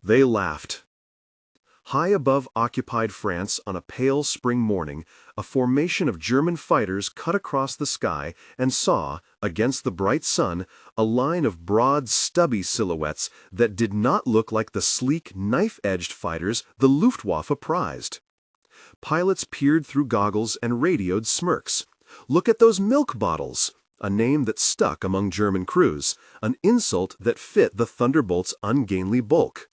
They laughed. High above occupied France on a pale spring morning, a formation of German fighters cut across the sky and saw, against the bright sun, a line of broad, stubby silhouettes that did not look like the sleek, knife-edged fighters the Luftwaffe prized. Pilots peered through goggles and radioed smirks. "Look at those milk bottles!" A name that stuck among German crews, an insult that fit the Thunderbolt's ungainly bulk.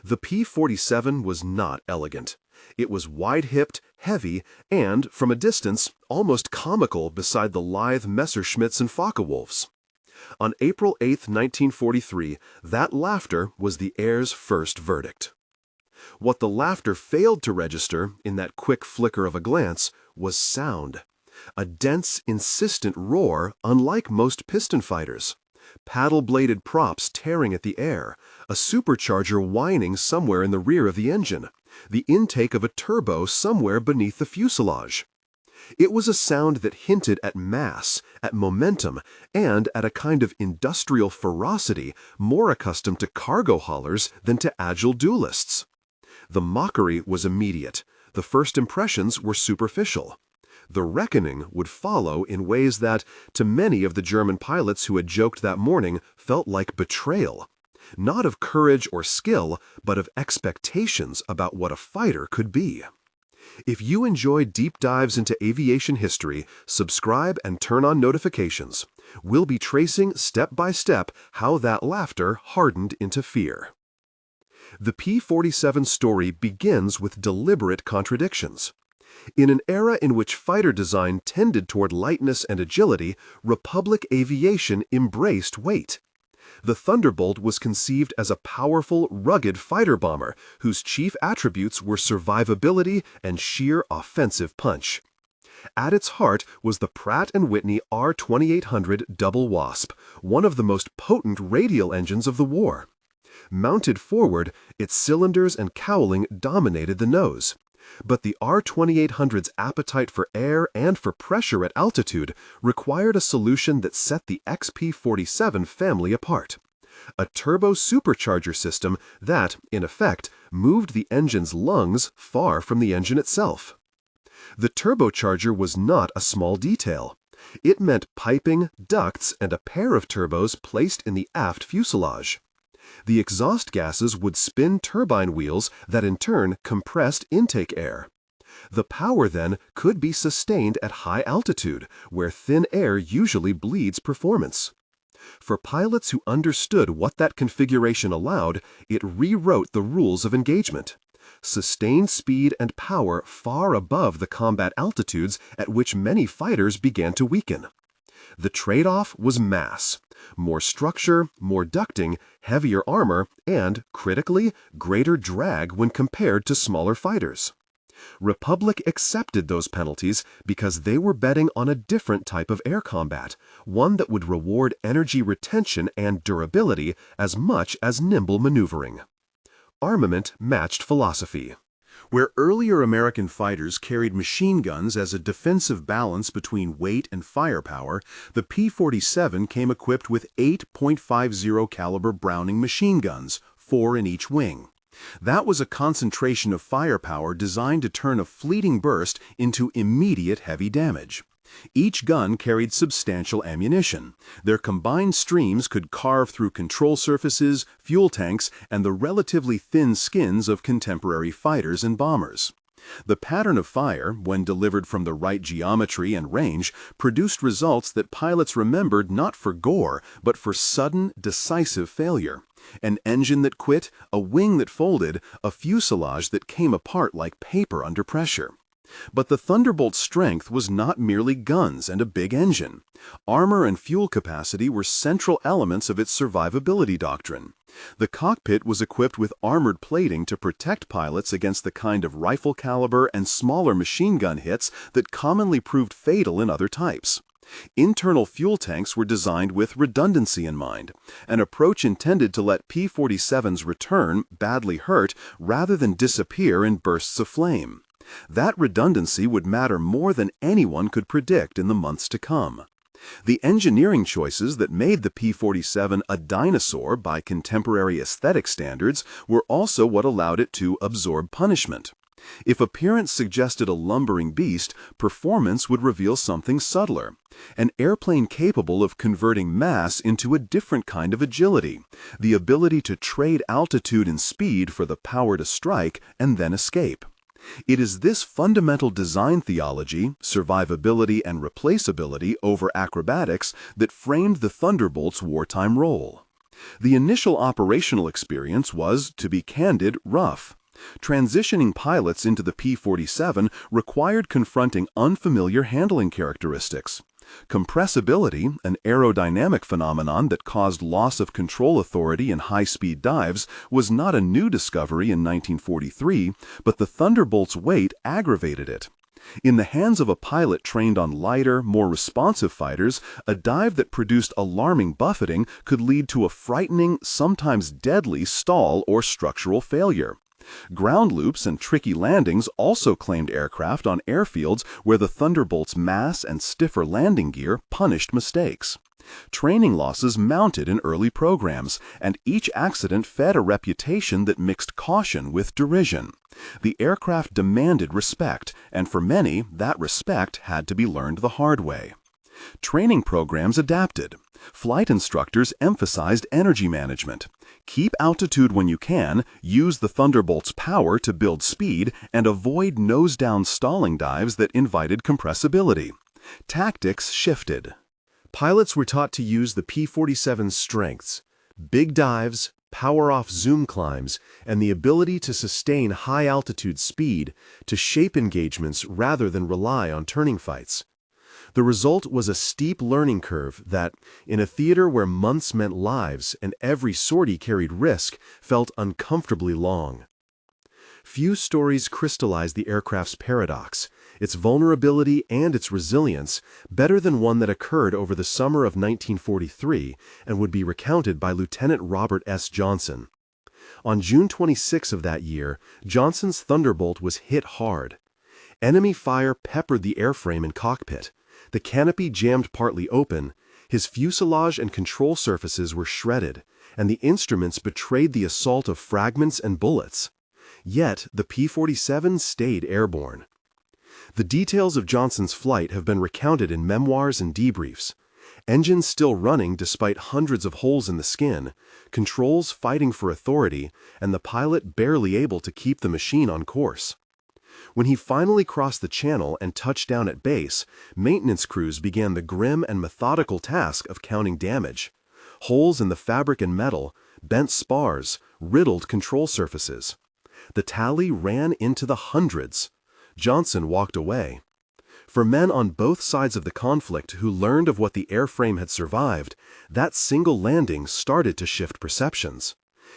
The P-47 was not elegant. It was wide-hipped, heavy, and, from a distance, almost comical beside the lithe Messerschmitts and Focke-Wulfs. On April 8, 1943, that laughter was the air's first verdict. What the laughter failed to register, in that quick flicker of a glance, was sound. A dense, insistent roar unlike most piston fighters. Paddle-bladed props tearing at the air, a supercharger whining somewhere in the rear of the engine, the intake of a turbo somewhere beneath the fuselage. It was a sound that hinted at mass, at momentum, and at a kind of industrial ferocity more accustomed to cargo haulers than to agile duelists. The mockery was immediate. The first impressions were superficial. The reckoning would follow in ways that, to many of the German pilots who had joked that morning, felt like betrayal. Not of courage or skill, but of expectations about what a fighter could be. If you enjoy deep dives into aviation history, subscribe and turn on notifications. We'll be tracing step by step how that laughter hardened into fear. The P-47 story begins with deliberate contradictions. In an era in which fighter design tended toward lightness and agility, Republic aviation embraced weight. The Thunderbolt was conceived as a powerful, rugged fighter bomber whose chief attributes were survivability and sheer offensive punch. At its heart was the Pratt & Whitney R2800 Double Wasp, one of the most potent radial engines of the war. Mounted forward, its cylinders and cowling dominated the nose. But the R2800's appetite for air and for pressure at altitude required a solution that set the XP-47 family apart. A turbo supercharger system that, in effect, moved the engine's lungs far from the engine itself. The turbocharger was not a small detail. It meant piping, ducts, and a pair of turbos placed in the aft fuselage. The exhaust gases would spin turbine wheels that in turn compressed intake air. The power, then, could be sustained at high altitude, where thin air usually bleeds performance. For pilots who understood what that configuration allowed, it rewrote the rules of engagement. Sustained speed and power far above the combat altitudes at which many fighters began to weaken. The trade-off was mass. More structure, more ducting, heavier armor, and, critically, greater drag when compared to smaller fighters. Republic accepted those penalties because they were betting on a different type of air combat, one that would reward energy retention and durability as much as nimble maneuvering. Armament matched philosophy. Where earlier American fighters carried machine guns as a defensive balance between weight and firepower, the P-47 came equipped with 8.50 caliber Browning machine guns, 4 in each wing. That was a concentration of firepower designed to turn a fleeting burst into immediate heavy damage. Each gun carried substantial ammunition. Their combined streams could carve through control surfaces, fuel tanks, and the relatively thin skins of contemporary fighters and bombers. The pattern of fire, when delivered from the right geometry and range, produced results that pilots remembered not for gore, but for sudden, decisive failure. An engine that quit, a wing that folded, a fuselage that came apart like paper under pressure. But the Thunderbolt's strength was not merely guns and a big engine. Armor and fuel capacity were central elements of its survivability doctrine. The cockpit was equipped with armored plating to protect pilots against the kind of rifle caliber and smaller machine gun hits that commonly proved fatal in other types. Internal fuel tanks were designed with redundancy in mind, an approach intended to let P-47s return, badly hurt, rather than disappear in bursts of flame. That redundancy would matter more than anyone could predict in the months to come. The engineering choices that made the P-47 a dinosaur by contemporary aesthetic standards were also what allowed it to absorb punishment. If appearance suggested a lumbering beast, performance would reveal something subtler, an airplane capable of converting mass into a different kind of agility, the ability to trade altitude and speed for the power to strike and then escape. It is this fundamental design theology, survivability and replaceability over acrobatics, that framed the Thunderbolt's wartime role. The initial operational experience was, to be candid, rough. Transitioning pilots into the P-47 required confronting unfamiliar handling characteristics. Compressibility, an aerodynamic phenomenon that caused loss of control authority in high-speed dives, was not a new discovery in 1943, but the Thunderbolt's weight aggravated it. In the hands of a pilot trained on lighter, more responsive fighters, a dive that produced alarming buffeting could lead to a frightening, sometimes deadly stall or structural failure. Ground loops and tricky landings also claimed aircraft on airfields where the Thunderbolt's mass and stiffer landing gear punished mistakes. Training losses mounted in early programs, and each accident fed a reputation that mixed caution with derision. The aircraft demanded respect, and for many, that respect had to be learned the hard way. Training programs adapted. Flight instructors emphasized energy management. Keep altitude when you can, use the Thunderbolt's power to build speed, and avoid nose-down stalling dives that invited compressibility. Tactics shifted. Pilots were taught to use the P-47's strengths: big dives, power-off zoom climbs, and the ability to sustain high-altitude speed to shape engagements rather than rely on turning fights. The result was a steep learning curve that, in a theater where months meant lives and every sortie carried risk, felt uncomfortably long. Few stories crystallize the aircraft's paradox, its vulnerability and its resilience, better than one that occurred over the summer of 1943 and would be recounted by Lieutenant Robert S. Johnson. On June 26 of that year, Johnson's Thunderbolt was hit hard. Enemy fire peppered the airframe and cockpit. The canopy jammed partly open, his fuselage and control surfaces were shredded, and the instruments betrayed the assault of fragments and bullets. Yet, the P-47 stayed airborne. The details of Johnson's flight have been recounted in memoirs and debriefs. Engines still running despite hundreds of holes in the skin, controls fighting for authority, and the pilot barely able to keep the machine on course. When he finally crossed the channel and touched down at base, maintenance crews began the grim and methodical task of counting damage. Holes in the fabric and metal, bent spars, riddled control surfaces. The tally ran into the hundreds. Johnson walked away. For men on both sides of the conflict who learned of what the airframe had survived, that single landing started to shift perceptions.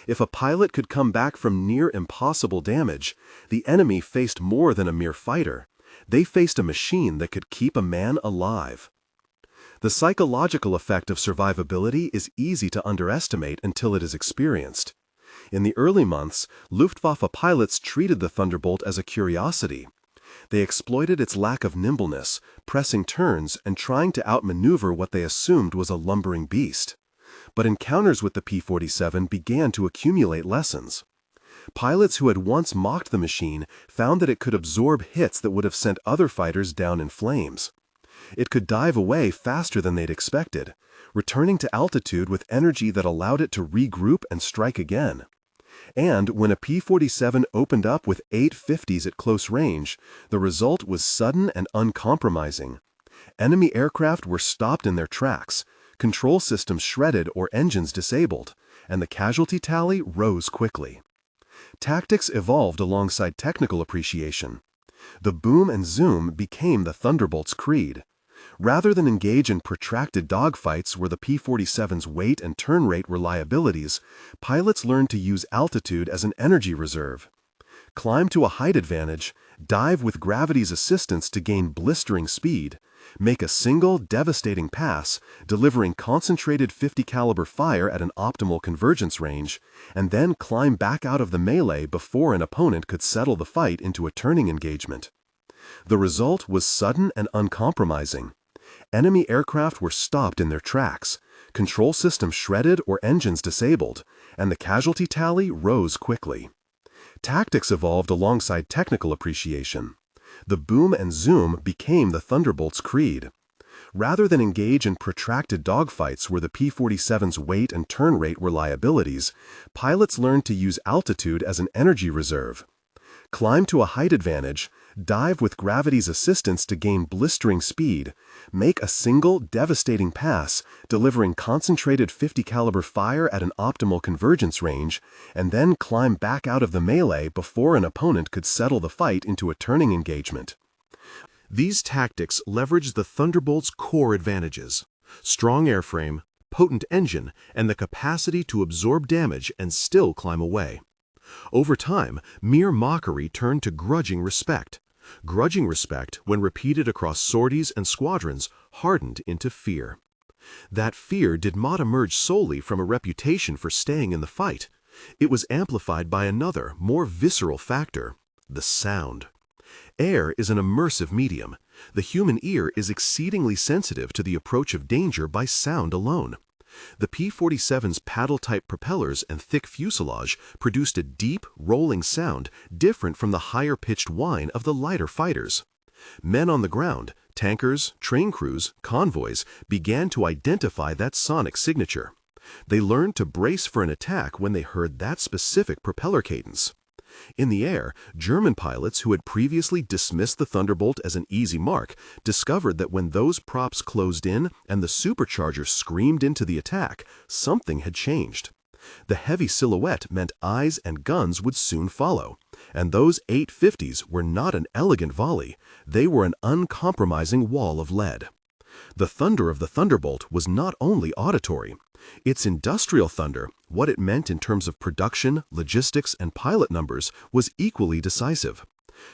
If a pilot could come back from near impossible damage, the enemy faced more than a mere fighter. They faced a machine that could keep a man alive. The psychological effect of survivability is easy to underestimate until it is experienced. In the early months, Luftwaffe pilots treated the Thunderbolt as a curiosity. They exploited its lack of nimbleness, pressing turns and trying to outmaneuver what they assumed was a lumbering beast. But encounters with the P-47 began to accumulate lessons. Pilots who had once mocked the machine found that it could absorb hits that would have sent other fighters down in flames. It could dive away faster than they'd expected, returning to altitude with energy that allowed it to regroup and strike again. And when a P-47 opened up with 850s at close range, the result was sudden and uncompromising. Enemy aircraft were stopped in their tracks, control systems shredded or engines disabled, and the casualty tally rose quickly. Tactics evolved alongside technical appreciation. The boom and zoom became the Thunderbolt's creed. Rather than engage in protracted dogfights where the P-47's weight and turn rate were liabilities, pilots learned to use altitude as an energy reserve. Climb to a height advantage, dive with gravity's assistance to gain blistering speed, make a single devastating pass, delivering concentrated 50 caliber fire at an optimal convergence range, and then climb back out of the melee before an opponent could settle the fight into a turning engagement. The result was sudden and uncompromising. Enemy aircraft were stopped in their tracks, control systems shredded or engines disabled, and the casualty tally rose quickly. Tactics evolved alongside technical appreciation. The boom and zoom became the Thunderbolt's creed. Rather than engage in protracted dogfights where the P-47's weight and turn rate were liabilities, pilots learned to use altitude as an energy reserve. Climb to a height advantage, dive with gravity's assistance to gain blistering speed, make a single, devastating pass, delivering concentrated 50 caliber fire at an optimal convergence range, and then climb back out of the melee before an opponent could settle the fight into a turning engagement. These tactics leveraged the Thunderbolt's core advantages: strong airframe, potent engine, and the capacity to absorb damage and still climb away. Over time, mere mockery turned to grudging respect. Grudging respect, when repeated across sorties and squadrons, hardened into fear. That fear did not emerge solely from a reputation for staying in the fight. It was amplified by another, more visceral factor: the sound. Air is an immersive medium. The human ear is exceedingly sensitive to the approach of danger by sound alone. The P-47's paddle-type propellers and thick fuselage produced a deep, rolling sound different from the higher-pitched whine of the lighter fighters. Men on the ground, tankers, train crews, convoys, began to identify that sonic signature. They learned to brace for an attack when they heard that specific propeller cadence. In the air, German pilots who had previously dismissed the Thunderbolt as an easy mark discovered that when those props closed in and the supercharger screamed into the attack, something had changed. The heavy silhouette meant eyes and guns would soon follow, and those 850s were not an elegant volley, they were an uncompromising wall of lead. The thunder of the Thunderbolt was not only auditory. Its industrial thunder, what it meant in terms of production, logistics, and pilot numbers, was equally decisive.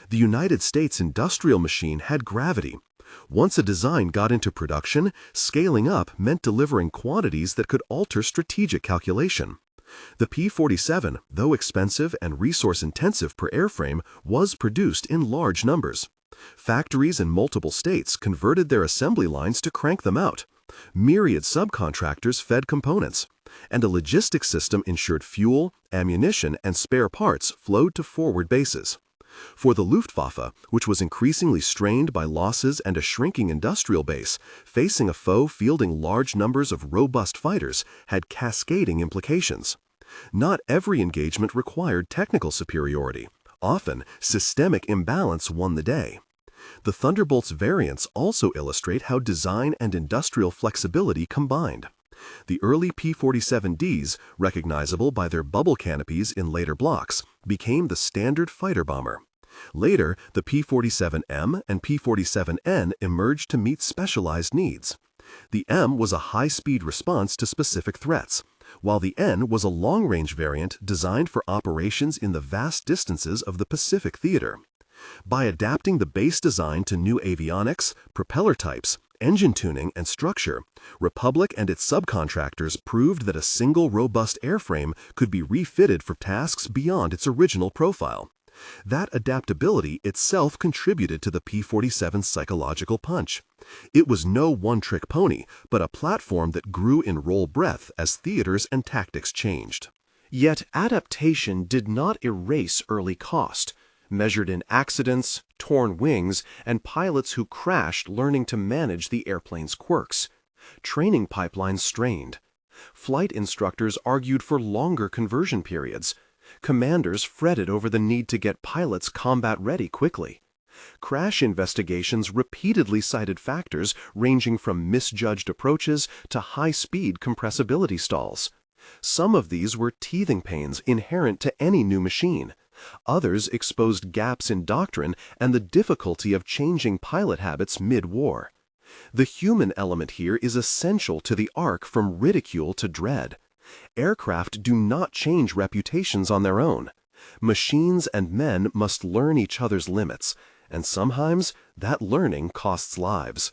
The United States industrial machine had gravity. Once a design got into production, scaling up meant delivering quantities that could alter strategic calculation. The P-47, though expensive and resource-intensive per airframe, was produced in large numbers. Factories in multiple states converted their assembly lines to crank them out. Myriad subcontractors fed components, and a logistics system ensured fuel, ammunition, and spare parts flowed to forward bases. For the Luftwaffe, which was increasingly strained by losses and a shrinking industrial base, facing a foe fielding large numbers of robust fighters had cascading implications. Not every engagement required technical superiority. Often, systemic imbalance won the day. The Thunderbolt's variants also illustrate how design and industrial flexibility combined. The early P-47Ds, recognizable by their bubble canopies in later blocks, became the standard fighter bomber. Later, the P-47M and P-47N emerged to meet specialized needs. The M was a high-speed response to specific threats, while the N was a long-range variant designed for operations in the vast distances of the Pacific theater. By adapting the base design to new avionics, propeller types, engine tuning, and structure, Republic and its subcontractors proved that a single robust airframe could be refitted for tasks beyond its original profile. That adaptability itself contributed to the P-47's psychological punch. It was no one-trick pony, but a platform that grew in role breadth as theaters and tactics changed. Yet adaptation did not erase early cost, measured in accidents, torn wings, and pilots who crashed learning to manage the airplane's quirks. Training pipelines strained. Flight instructors argued for longer conversion periods. Commanders fretted over the need to get pilots combat-ready quickly. Crash investigations repeatedly cited factors ranging from misjudged approaches to high-speed compressibility stalls. Some of these were teething pains inherent to any new machine. Others exposed gaps in doctrine and the difficulty of changing pilot habits mid-war. The human element here is essential to the arc from ridicule to dread. Aircraft do not change reputations on their own. Machines and men must learn each other's limits, and sometimes that learning costs lives.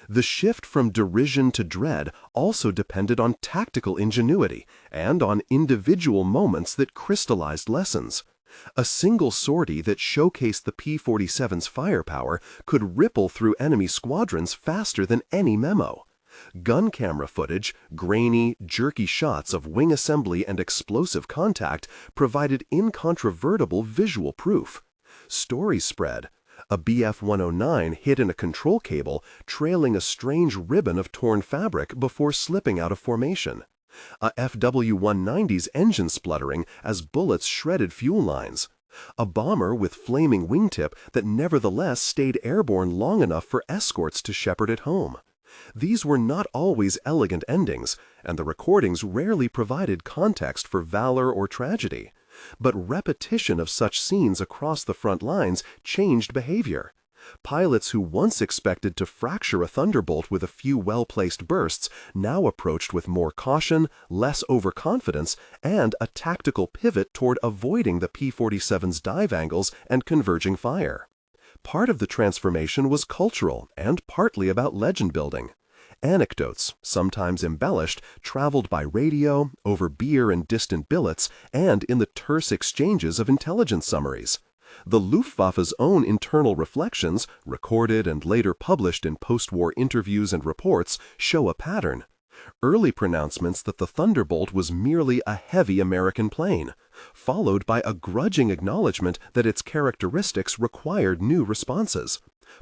The shift from derision to dread also depended on tactical ingenuity and on individual moments that crystallized lessons. A single sortie that showcased the P-47's firepower could ripple through enemy squadrons faster than any memo. Gun camera footage, grainy, jerky shots of wing assembly and explosive contact provided incontrovertible visual proof. Stories spread. A BF-109 hid in a control cable, trailing a strange ribbon of torn fabric before slipping out of formation. A FW-190's engine spluttering as bullets shredded fuel lines. A bomber with flaming wingtip that nevertheless stayed airborne long enough for escorts to shepherd it home. These were not always elegant endings, and the recordings rarely provided context for valor or tragedy. But repetition of such scenes across the front lines changed behavior. Pilots who once expected to fracture a Thunderbolt with a few well-placed bursts now approached with more caution, less overconfidence, and a tactical pivot toward avoiding the P-47's dive angles and converging fire. Part of the transformation was cultural and partly about legend building. Anecdotes, sometimes embellished, traveled by radio, over beer and distant billets, and in the terse exchanges of intelligence summaries. The Luftwaffe's own internal reflections, recorded and later published in post-war interviews and reports, show a pattern. Early pronouncements that the Thunderbolt was merely a heavy American plane, followed by a grudging acknowledgement that its characteristics required new responses.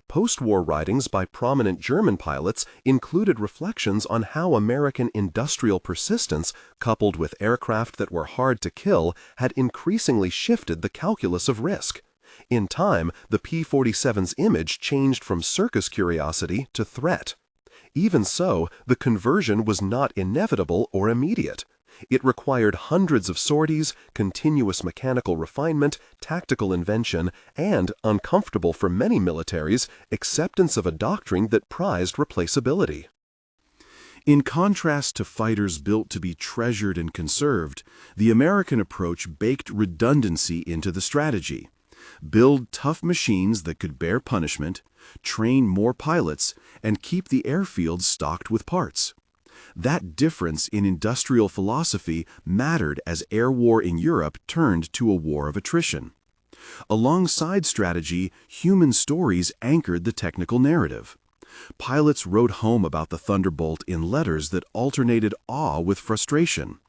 Post-war writings by prominent German pilots included reflections on how American industrial persistence, coupled with aircraft that were hard to kill, had increasingly shifted the calculus of risk. In time, the P-47's image changed from circus curiosity to threat. Even so, the conversion was not inevitable or immediate. It required hundreds of sorties, continuous mechanical refinement, tactical invention, and, uncomfortable for many militaries, acceptance of a doctrine that prized replaceability. In contrast to fighters built to be treasured and conserved, the American approach baked redundancy into the strategy. Build tough machines that could bear punishment, train more pilots, and keep the airfield stocked with parts. That difference in industrial philosophy mattered as air war in Europe turned to a war of attrition. Alongside strategy, human stories anchored the technical narrative. Pilots wrote home about the Thunderbolt in letters that alternated awe with frustration.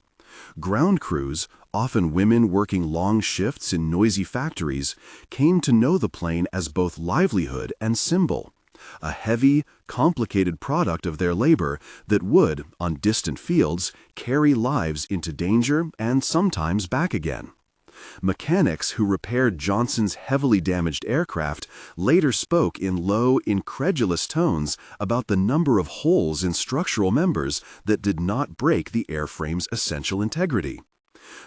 Ground crews, often women working long shifts in noisy factories, came to know the plane as both livelihood and symbol. A heavy, complicated product of their labor that would, on distant fields, carry lives into danger and sometimes back again. Mechanics who repaired Johnson's heavily damaged aircraft later spoke in low, incredulous tones about the number of holes in structural members that did not break the airframe's essential integrity.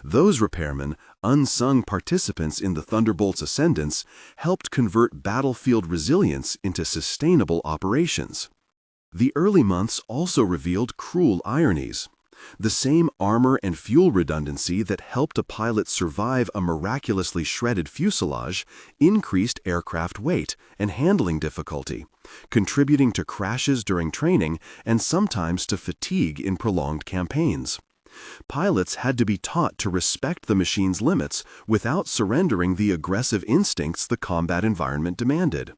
Those repairmen, unsung participants in the Thunderbolt's ascendance, helped convert battlefield resilience into sustainable operations. The early months also revealed cruel ironies. The same armor and fuel redundancy that helped a pilot survive a miraculously shredded fuselage increased aircraft weight and handling difficulty, contributing to crashes during training and sometimes to fatigue in prolonged campaigns. Pilots had to be taught to respect the machine's limits without surrendering the aggressive instincts the combat environment demanded.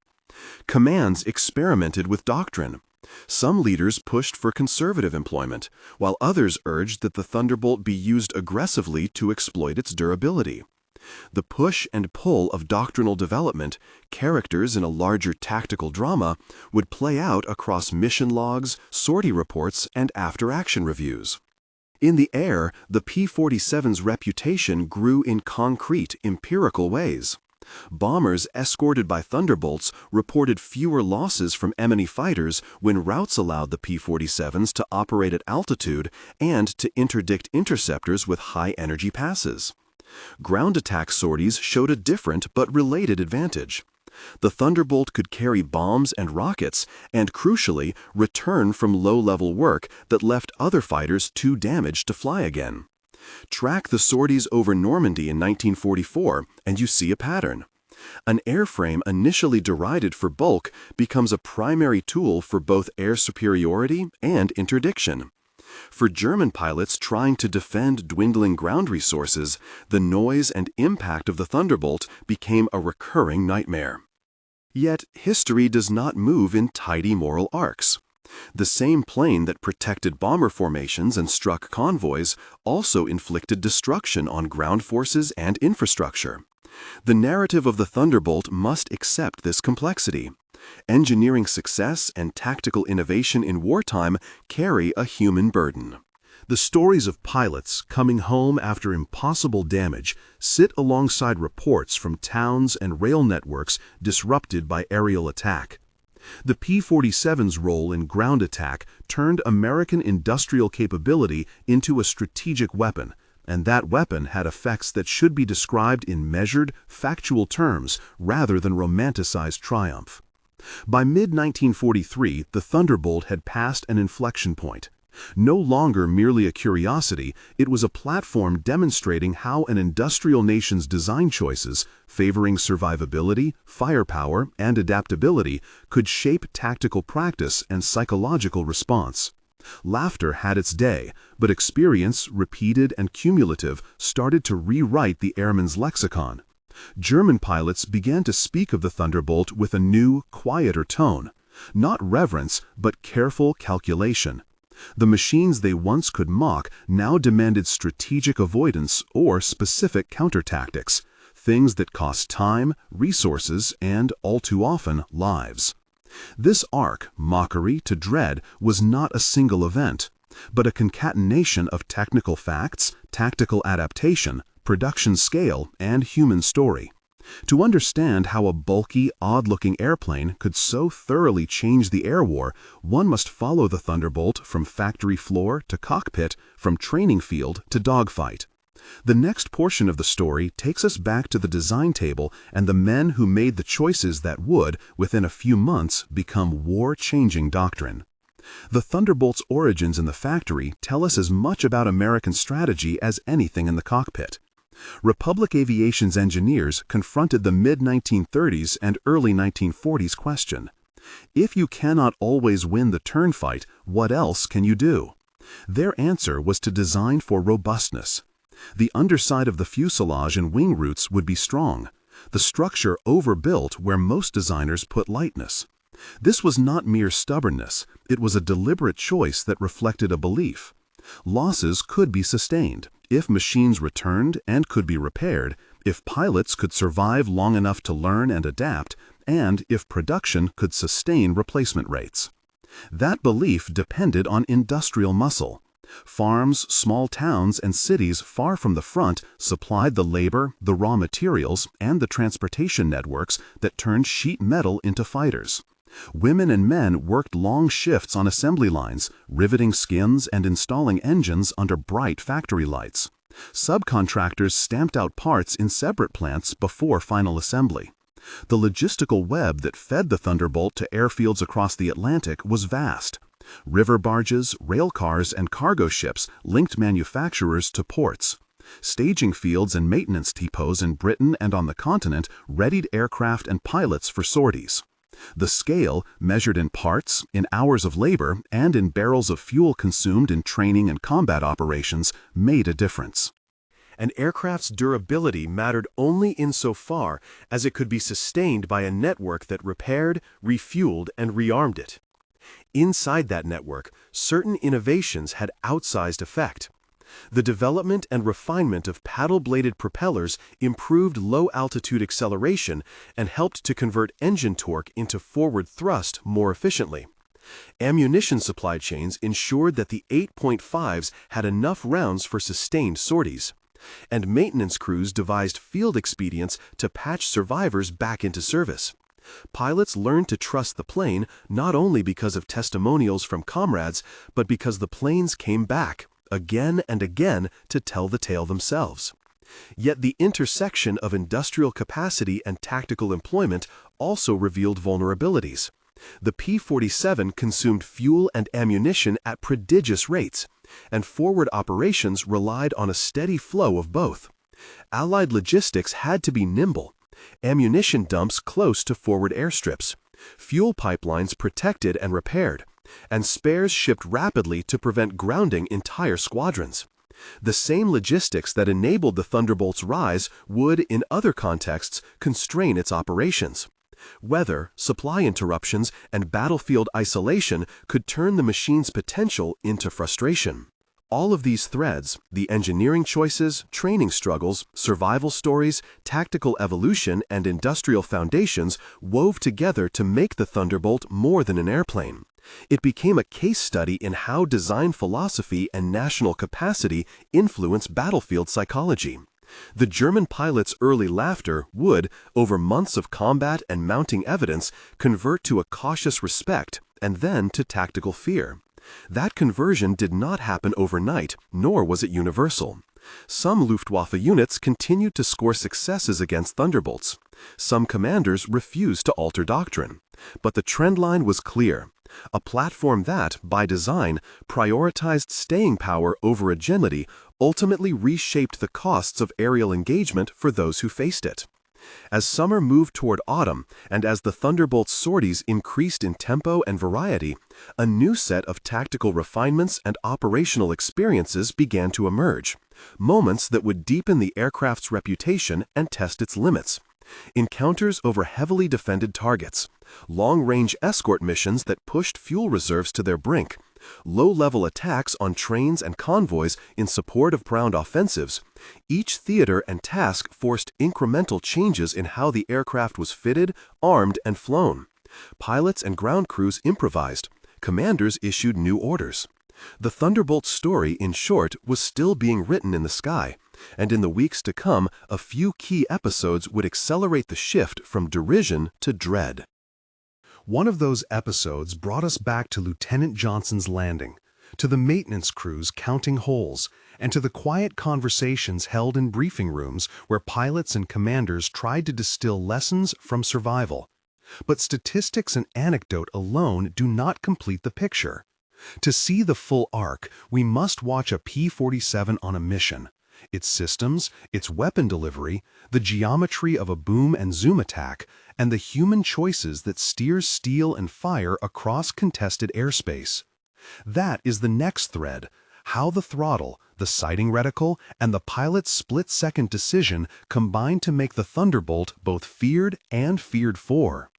Commands experimented with doctrine. Some leaders pushed for conservative employment, while others urged that the Thunderbolt be used aggressively to exploit its durability. The push and pull of doctrinal development, characters in a larger tactical drama, would play out across mission logs, sortie reports, and after-action reviews. In the air, the P-47's reputation grew in concrete, empirical ways. Bombers escorted by Thunderbolts reported fewer losses from enemy fighters when routes allowed the P-47s to operate at altitude and to interdict interceptors with high-energy passes. Ground attack sorties showed a different but related advantage. The Thunderbolt could carry bombs and rockets and, crucially, return from low-level work that left other fighters too damaged to fly again. Track the sorties over Normandy in 1944, and you see a pattern. An airframe initially derided for bulk becomes a primary tool for both air superiority and interdiction. For German pilots trying to defend dwindling ground resources, the noise and impact of the Thunderbolt became a recurring nightmare. Yet, history does not move in tidy moral arcs. The same plane that protected bomber formations and struck convoys also inflicted destruction on ground forces and infrastructure. The narrative of the Thunderbolt must accept this complexity. Engineering success and tactical innovation in wartime carry a human burden. The stories of pilots coming home after impossible damage sit alongside reports from towns and rail networks disrupted by aerial attack. The P-47's role in ground attack turned American industrial capability into a strategic weapon, and that weapon had effects that should be described in measured, factual terms rather than romanticized triumph. By mid-1943, the Thunderbolt had passed an inflection point. No longer merely a curiosity, it was a platform demonstrating how an industrial nation's design choices, favoring survivability, firepower, and adaptability, could shape tactical practice and psychological response. Laughter had its day, but experience, repeated and cumulative, started to rewrite the airman's lexicon. German pilots began to speak of the Thunderbolt with a new, quieter tone. Not reverence, but careful calculation. The machines they once could mock now demanded strategic avoidance or specific counter-tactics, things that cost time, resources, and, all too often, lives. This arc, mockery to dread, was not a single event, but a concatenation of technical facts, tactical adaptation, production scale, and human story. To understand how a bulky, odd-looking airplane could so thoroughly change the air war, one must follow the Thunderbolt from factory floor to cockpit, from training field to dogfight. The next portion of the story takes us back to the design table and the men who made the choices that would, within a few months, become war-changing doctrine. The Thunderbolt's origins in the factory tell us as much about American strategy as anything in the cockpit. Republic Aviation's engineers confronted the mid-1930s and early 1940s question: if you cannot always win the turn fight, what else can you do? Their answer was to design for robustness. The underside of the fuselage and wing roots would be strong, the structure overbuilt where most designers put lightness. This was not mere stubbornness, it was a deliberate choice that reflected a belief. Losses could be sustained if machines returned and could be repaired, if pilots could survive long enough to learn and adapt, and if production could sustain replacement rates. That belief depended on industrial muscle. Farms, small towns, and cities far from the front supplied the labor, the raw materials, and the transportation networks that turned sheet metal into fighters. Women and men worked long shifts on assembly lines, riveting skins and installing engines under bright factory lights. Subcontractors stamped out parts in separate plants before final assembly. The logistical web that fed the Thunderbolt to airfields across the Atlantic was vast. River barges, rail cars, and cargo ships linked manufacturers to ports. Staging fields and maintenance depots in Britain and on the continent readied aircraft and pilots for sorties. The scale, measured in parts, in hours of labor, and in barrels of fuel consumed in training and combat operations, made a difference. An aircraft's durability mattered only insofar as it could be sustained by a network that repaired, refueled, and rearmed it. Inside that network, certain innovations had outsized effect. The development and refinement of paddle-bladed propellers improved low-altitude acceleration and helped to convert engine torque into forward thrust more efficiently. Ammunition supply chains ensured that the 8.5s had enough rounds for sustained sorties, and maintenance crews devised field expedients to patch survivors back into service. Pilots learned to trust the plane not only because of testimonials from comrades, but because the planes came back, again and again, to tell the tale themselves. Yet the intersection of industrial capacity and tactical employment also revealed vulnerabilities. The P-47 consumed fuel and ammunition at prodigious rates, and forward operations relied on a steady flow of both. Allied logistics had to be nimble. Ammunition dumps close to forward airstrips, fuel pipelines protected and repaired, and spares shipped rapidly to prevent grounding entire squadrons. The same logistics that enabled the Thunderbolt's rise would, in other contexts, constrain its operations. Weather, supply interruptions, and battlefield isolation could turn the machine's potential into frustration. All of these threads, the engineering choices, training struggles, survival stories, tactical evolution, and industrial foundations wove together to make the Thunderbolt more than an airplane. It became a case study in how design philosophy and national capacity influence battlefield psychology. The German pilot's early laughter would, over months of combat and mounting evidence, convert to a cautious respect and then to tactical fear. That conversion did not happen overnight, nor was it universal. Some Luftwaffe units continued to score successes against Thunderbolts. Some commanders refused to alter doctrine. But the trend line was clear. A platform that, by design, prioritized staying power over agility ultimately reshaped the costs of aerial engagement for those who faced it. As summer moved toward autumn, and as the Thunderbolt's sorties increased in tempo and variety, a new set of tactical refinements and operational experiences began to emerge, moments that would deepen the aircraft's reputation and test its limits. Encounters over heavily defended targets, long-range escort missions that pushed fuel reserves to their brink, low-level attacks on trains and convoys in support of ground offensives. Each theater and task forced incremental changes in how the aircraft was fitted, armed, and flown. Pilots and ground crews improvised. Commanders issued new orders. The Thunderbolt story, in short, was still being written in the sky, and in the weeks to come, a few key episodes would accelerate the shift from derision to dread. One of those episodes brought us back to Lieutenant Johnson's landing, to the maintenance crews counting holes, and to the quiet conversations held in briefing rooms where pilots and commanders tried to distill lessons from survival. But statistics and anecdote alone do not complete the picture. To see the full arc, we must watch a P-47 on a mission. Its systems, its weapon delivery, the geometry of a boom and zoom attack, and the human choices that steers steel and fire across contested airspace. That is the next thread, how the throttle, the sighting reticle, and the pilot's split-second decision combine to make the Thunderbolt both feared and feared for.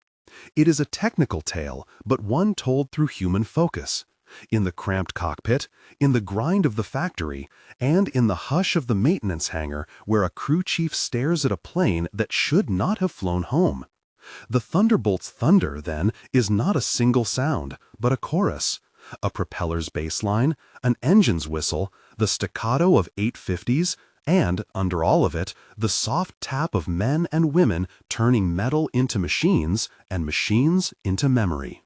It is a technical tale, but one told through human focus. In the cramped cockpit, in the grind of the factory, and in the hush of the maintenance hangar where a crew chief stares at a plane that should not have flown home. The Thunderbolt's thunder, then, is not a single sound, but a chorus. A propeller's bassline, an engine's whistle, the staccato of 850s, and, under all of it, the soft tap of men and women turning metal into machines and machines into memory.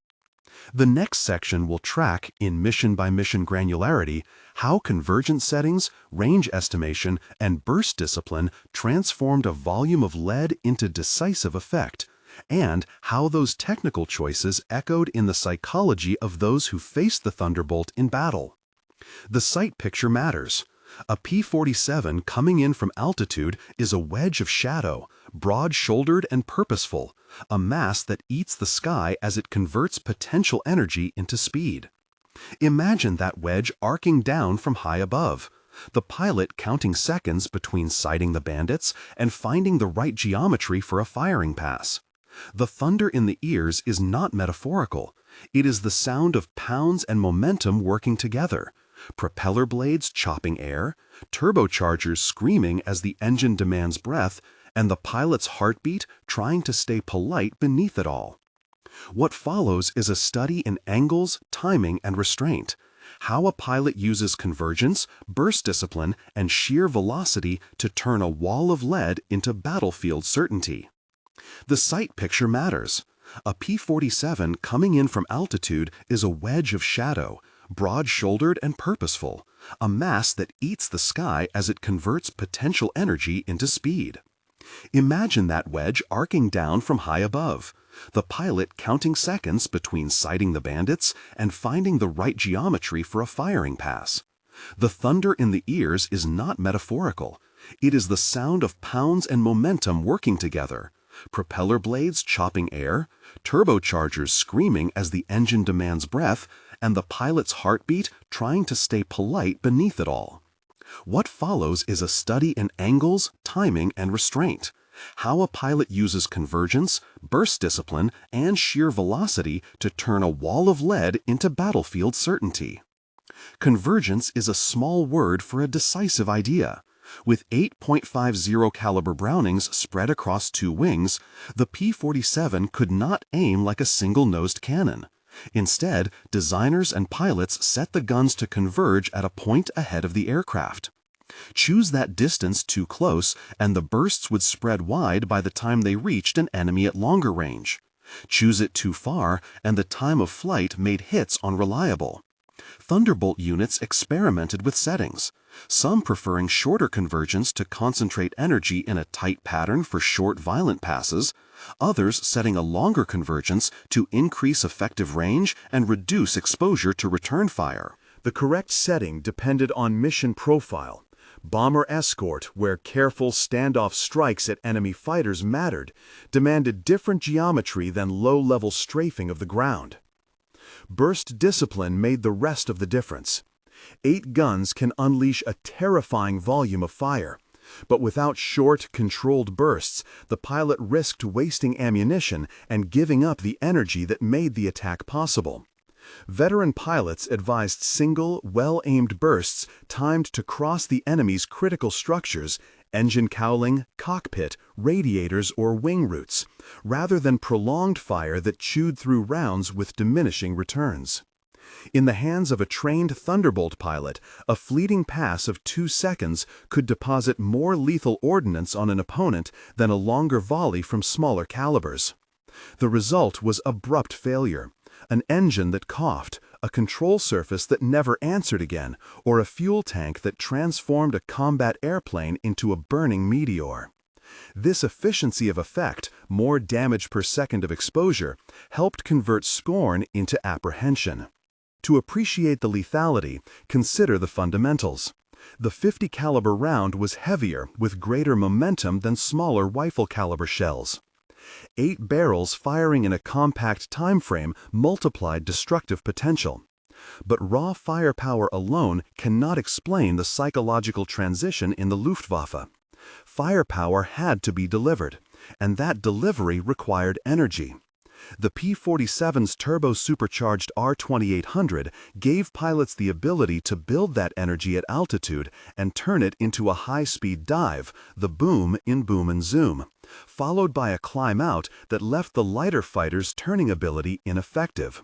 The next section will track, in mission-by-mission granularity, how convergence settings, range estimation, and burst discipline transformed a volume of lead into decisive effect, and how those technical choices echoed in the psychology of those who faced the Thunderbolt in battle. The sight picture matters. A P-47 coming in from altitude is a wedge of shadow, broad-shouldered and purposeful, a mass that eats the sky as it converts potential energy into speed. Imagine that wedge arcing down from high above, the pilot counting seconds between sighting the bandits and finding the right geometry for a firing pass. The thunder in the ears is not metaphorical. It is the sound of pounds and momentum working together. Propeller blades chopping air, turbochargers screaming as the engine demands breath, and the pilot's heartbeat trying to stay polite beneath it all. What follows is a study in angles, timing, and restraint, how a pilot uses convergence, burst discipline, and sheer velocity to turn a wall of lead into battlefield certainty. The sight picture matters. A P-47 coming in from altitude is a wedge of shadow, broad-shouldered and purposeful, a mass that eats the sky as it converts potential energy into speed. Imagine that wedge arcing down from high above, the pilot counting seconds between sighting the bandits and finding the right geometry for a firing pass. The thunder in the ears is not metaphorical. It is the sound of pounds and momentum working together, propeller blades chopping air, turbochargers screaming as the engine demands breath, and the pilot's heartbeat trying to stay polite beneath it all. What follows is a study in angles, timing, and restraint. How a pilot uses convergence, burst discipline, and sheer velocity to turn a wall of lead into battlefield certainty. Convergence is a small word for a decisive idea. With 8.50 caliber Brownings spread across two wings, the P-47 could not aim like a single-nosed cannon. Instead, designers and pilots set the guns to converge at a point ahead of the aircraft. Choose that distance too close, and the bursts would spread wide by the time they reached an enemy at longer range. Choose it too far, and the time of flight made hits unreliable. Thunderbolt units experimented with settings, some preferring shorter convergence to concentrate energy in a tight pattern for short, violent passes, others setting a longer convergence to increase effective range and reduce exposure to return fire. The correct setting depended on mission profile. Bomber escort, where careful standoff strikes at enemy fighters mattered, demanded different geometry than low-level strafing of the ground. Burst discipline made the rest of the difference. 8 guns can unleash a terrifying volume of fire, but without short, controlled bursts, the pilot risked wasting ammunition and giving up the energy that made the attack possible. Veteran pilots advised single, well-aimed bursts timed to cross the enemy's critical structures, engine cowling, cockpit, radiators, or wing roots, rather than prolonged fire that chewed through rounds with diminishing returns. In the hands of a trained Thunderbolt pilot, a fleeting pass of 2 seconds could deposit more lethal ordnance on an opponent than a longer volley from smaller calibers. The result was abrupt failure. An engine that coughed, a control surface that never answered again, or a fuel tank that transformed a combat airplane into a burning meteor. This efficiency of effect, more damage per second of exposure, helped convert scorn into apprehension. To appreciate the lethality, consider the fundamentals. The .50 caliber round was heavier with greater momentum than smaller rifle caliber shells. 8 barrels firing in a compact time frame multiplied destructive potential. But raw firepower alone cannot explain the psychological transition in the Luftwaffe. Firepower had to be delivered, and that delivery required energy. The P-47's turbo-supercharged R-2800 gave pilots the ability to build that energy at altitude and turn it into a high-speed dive, the boom in boom and zoom, followed by a climb-out that left the lighter fighters' turning ability ineffective.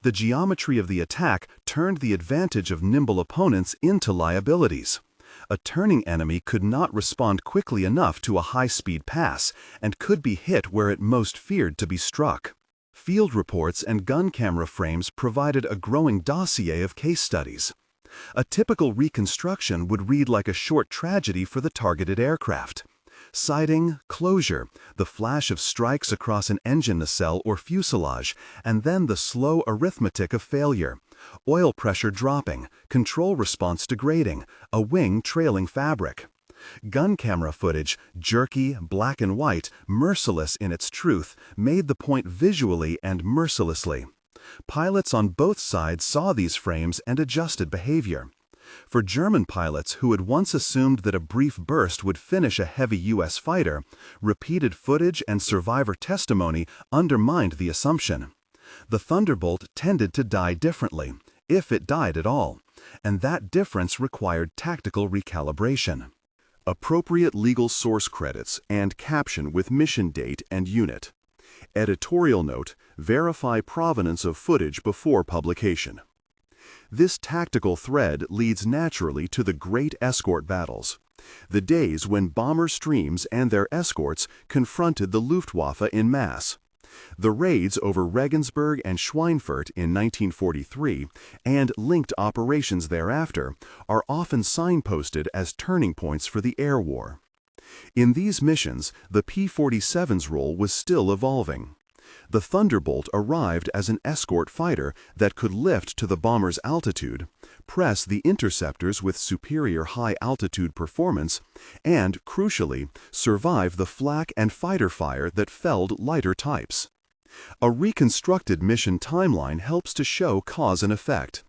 The geometry of the attack turned the advantage of nimble opponents into liabilities. A turning enemy could not respond quickly enough to a high-speed pass and could be hit where it most feared to be struck. Field reports and gun camera frames provided a growing dossier of case studies. A typical reconstruction would read like a short tragedy for the targeted aircraft. Sighting, closure, the flash of strikes across an engine nacelle or fuselage, and then the slow arithmetic of failure. Oil pressure dropping, control response degrading, a wing trailing fabric. Gun camera footage, jerky, black and white, merciless in its truth, made the point visually and mercilessly. Pilots on both sides saw these frames and adjusted behavior. For German pilots who had once assumed that a brief burst would finish a heavy U.S. fighter, repeated footage and survivor testimony undermined the assumption. The Thunderbolt tended to die differently, if it died at all, and that difference required tactical recalibration. Appropriate legal source credits and caption with mission date and unit. Editorial note: verify provenance of footage before publication. This tactical thread leads naturally to the great escort battles, the days when bomber streams and their escorts confronted the Luftwaffe in mass. The raids over Regensburg and Schweinfurt in 1943 and linked operations thereafter are often signposted as turning points for the air war. In these missions, the P-47's role was still evolving. The Thunderbolt arrived as an escort fighter that could lift to the bomber's altitude, press the interceptors with superior high-altitude performance, and, crucially, survive the flak and fighter fire that felled lighter types. A reconstructed mission timeline helps to show cause and effect.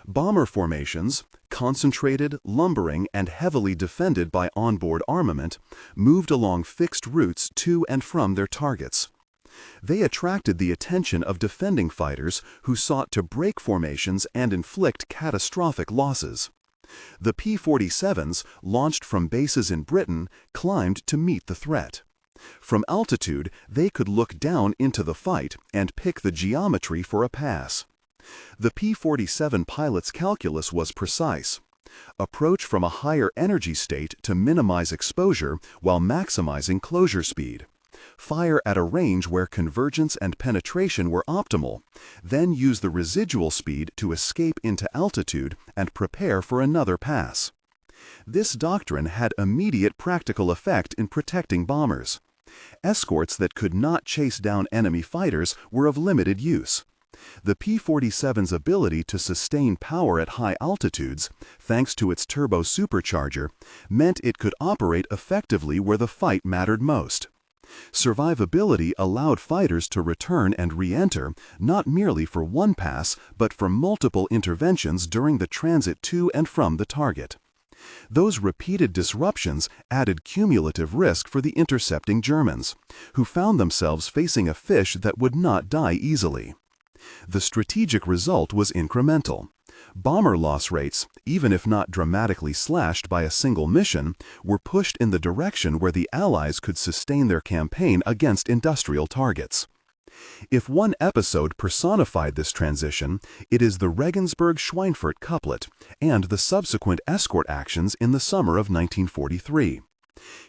Bomber formations, concentrated, lumbering, and heavily defended by onboard armament, moved along fixed routes to and from their targets. They attracted the attention of defending fighters who sought to break formations and inflict catastrophic losses. The P-47s, launched from bases in Britain, climbed to meet the threat. From altitude, they could look down into the fight and pick the geometry for a pass. The P-47 pilot's calculus was precise. Approach from a higher energy state to minimize exposure while maximizing closure speed. Fire at a range where convergence and penetration were optimal, then use the residual speed to escape into altitude and prepare for another pass. This doctrine had immediate practical effect in protecting bombers. Escorts that could not chase down enemy fighters were of limited use. The P-47's ability to sustain power at high altitudes, thanks to its turbo supercharger, meant it could operate effectively where the fight mattered most. Survivability allowed fighters to return and re-enter, not merely for one pass, but for multiple interventions during the transit to and from the target. Those repeated disruptions added cumulative risk for the intercepting Germans, who found themselves facing a fish that would not die easily. The strategic result was incremental. Bomber loss rates, even if not dramatically slashed by a single mission, were pushed in the direction where the Allies could sustain their campaign against industrial targets. If one episode personified this transition, it is the Regensburg-Schweinfurt couplet and the subsequent escort actions in the summer of 1943.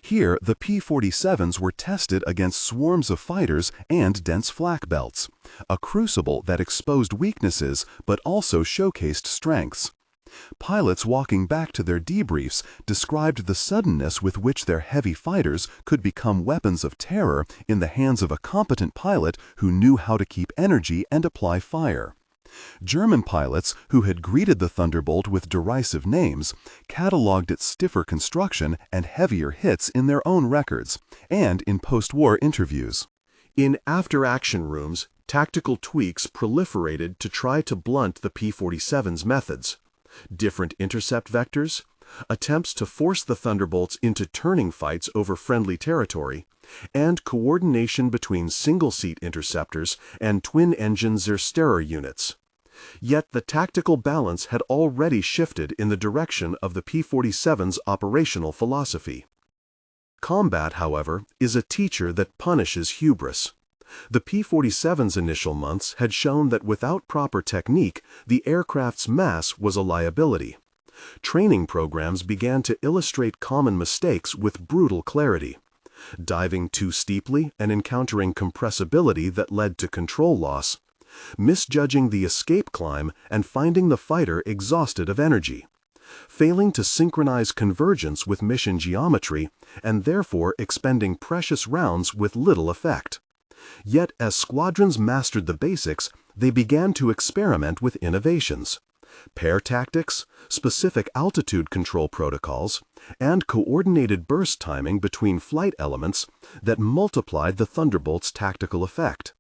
Here, the P-47s were tested against swarms of fighters and dense flak belts, a crucible that exposed weaknesses but also showcased strengths. Pilots walking back to their debriefs described the suddenness with which their heavy fighters could become weapons of terror in the hands of a competent pilot who knew how to keep energy and apply fire. German pilots, who had greeted the Thunderbolt with derisive names, cataloged its stiffer construction and heavier hits in their own records and in post-war interviews. In after-action rooms, tactical tweaks proliferated to try to blunt the P-47's methods. Different intercept vectors, attempts to force the Thunderbolts into turning fights over friendly territory, and coordination between single-seat interceptors and twin-engine Zersterer units. Yet the tactical balance had already shifted in the direction of the P-47's operational philosophy. Combat, however, is a teacher that punishes hubris. The P-47's initial months had shown that without proper technique, the aircraft's mass was a liability. Training programs began to illustrate common mistakes with brutal clarity. Diving too steeply and encountering compressibility that led to control loss, misjudging the escape climb and finding the fighter exhausted of energy, failing to synchronize convergence with mission geometry and therefore expending precious rounds with little effect. Yet as squadrons mastered the basics, they began to experiment with innovations. Pair tactics, specific altitude control protocols, and coordinated burst timing between flight elements that multiplied the Thunderbolt's tactical effect.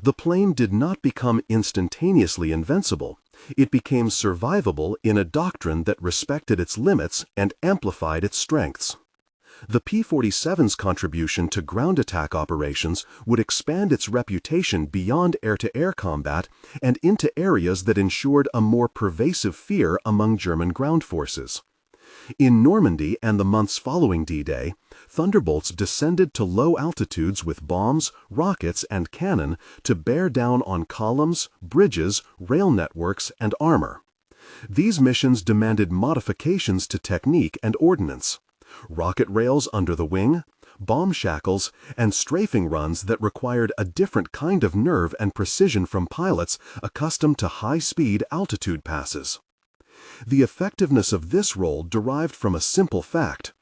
The plane did not become instantaneously invincible. It became survivable in a doctrine that respected its limits and amplified its strengths. The P-47's contribution to ground attack operations would expand its reputation beyond air-to-air combat and into areas that ensured a more pervasive fear among German ground forces. In Normandy and the months following D-Day, Thunderbolts descended to low altitudes with bombs, rockets, and cannon to bear down on columns, bridges, rail networks, and armor. These missions demanded modifications to technique and ordnance. Rocket rails under the wing, bomb shackles, and strafing runs that required a different kind of nerve and precision from pilots accustomed to high-speed altitude passes. The effectiveness of this role derived from a simple fact.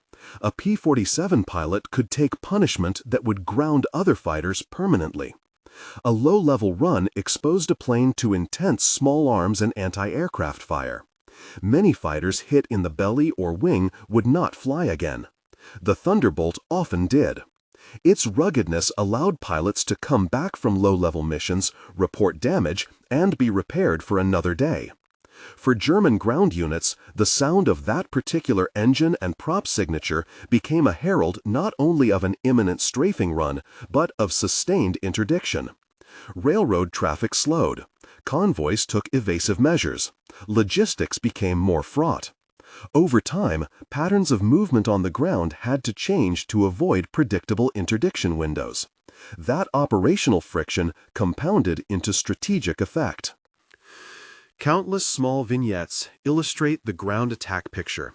A P-47 pilot could take punishment that would ground other fighters permanently. A low-level run exposed a plane to intense small arms and anti-aircraft fire. Many fighters hit in the belly or wing would not fly again. The Thunderbolt often did. Its ruggedness allowed pilots to come back from low-level missions, report damage, and be repaired for another day. For German ground units, the sound of that particular engine and prop signature became a herald not only of an imminent strafing run, but of sustained interdiction. Railroad traffic slowed. Convoys took evasive measures. Logistics became more fraught. Over time, patterns of movement on the ground had to change to avoid predictable interdiction windows. That operational friction compounded into strategic effect. Countless small vignettes illustrate the ground attack picture.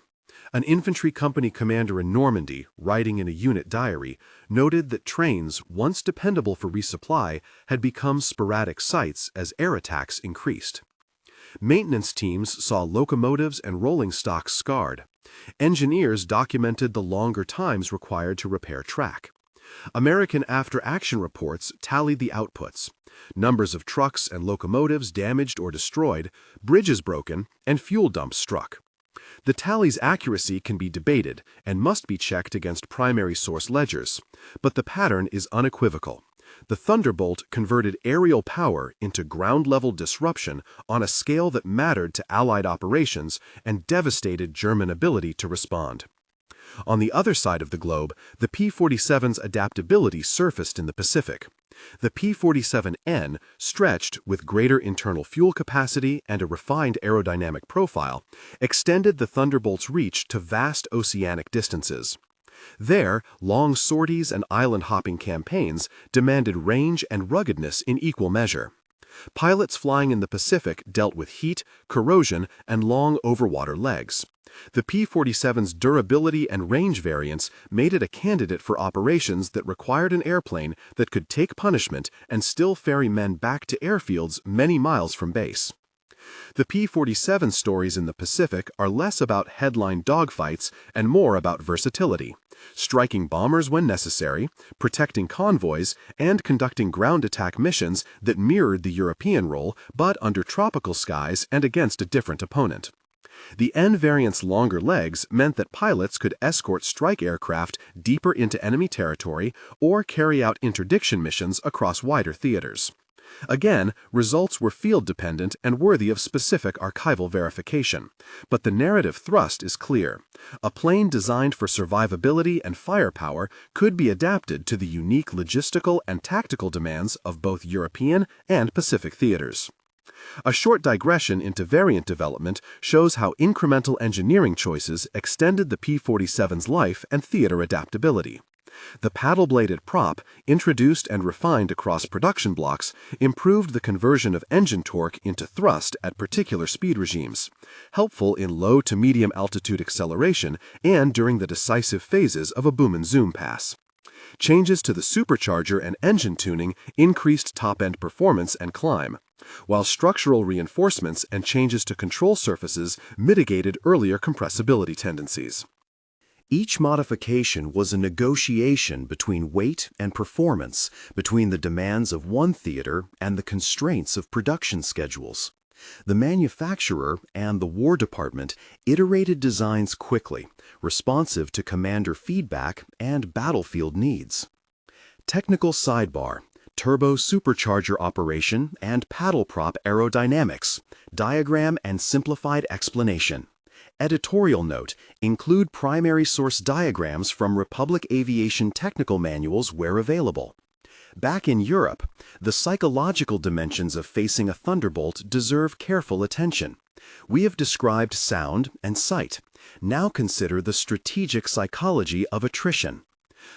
An infantry company commander in Normandy, writing in a unit diary, noted that trains, once dependable for resupply, had become sporadic sites as air attacks increased. Maintenance teams saw locomotives and rolling stock scarred. Engineers documented the longer times required to repair track. American after-action reports tallied the outputs: numbers of trucks and locomotives damaged or destroyed, bridges broken, and fuel dumps struck. The tally's accuracy can be debated and must be checked against primary source ledgers, but the pattern is unequivocal. The Thunderbolt converted aerial power into ground-level disruption on a scale that mattered to Allied operations and devastated German ability to respond. On the other side of the globe, the P-47's adaptability surfaced in the Pacific. The P-47N, stretched with greater internal fuel capacity and a refined aerodynamic profile, extended the Thunderbolt's reach to vast oceanic distances. There, long sorties and island-hopping campaigns demanded range and ruggedness in equal measure. Pilots flying in the Pacific dealt with heat, corrosion, and long overwater legs. The P-47's durability and range variance made it a candidate for operations that required an airplane that could take punishment and still ferry men back to airfields many miles from base. The P-47 stories in the Pacific are less about headline dogfights and more about versatility, striking bombers when necessary, protecting convoys, and conducting ground attack missions that mirrored the European role but under tropical skies and against a different opponent. The N variant's longer legs meant that pilots could escort strike aircraft deeper into enemy territory or carry out interdiction missions across wider theaters. Again, results were field-dependent and worthy of specific archival verification, but the narrative thrust is clear. A plane designed for survivability and firepower could be adapted to the unique logistical and tactical demands of both European and Pacific theaters. A short digression into variant development shows how incremental engineering choices extended the P-47's life and theater adaptability. The paddle-bladed prop, introduced and refined across production blocks, improved the conversion of engine torque into thrust at particular speed regimes, helpful in low to medium altitude acceleration and during the decisive phases of a boom and zoom pass. Changes to the supercharger and engine tuning increased top-end performance and climb, while structural reinforcements and changes to control surfaces mitigated earlier compressibility tendencies. Each modification was a negotiation between weight and performance, between the demands of one theater and the constraints of production schedules. The manufacturer and the War Department iterated designs quickly, responsive to commander feedback and battlefield needs. Technical sidebar: turbo supercharger operation and paddle prop aerodynamics, diagram and simplified explanation. Editorial note: include primary source diagrams from Republic Aviation technical manuals where available. Back in Europe, the psychological dimensions of facing a Thunderbolt deserve careful attention. We have described sound and sight. Now consider the strategic psychology of attrition.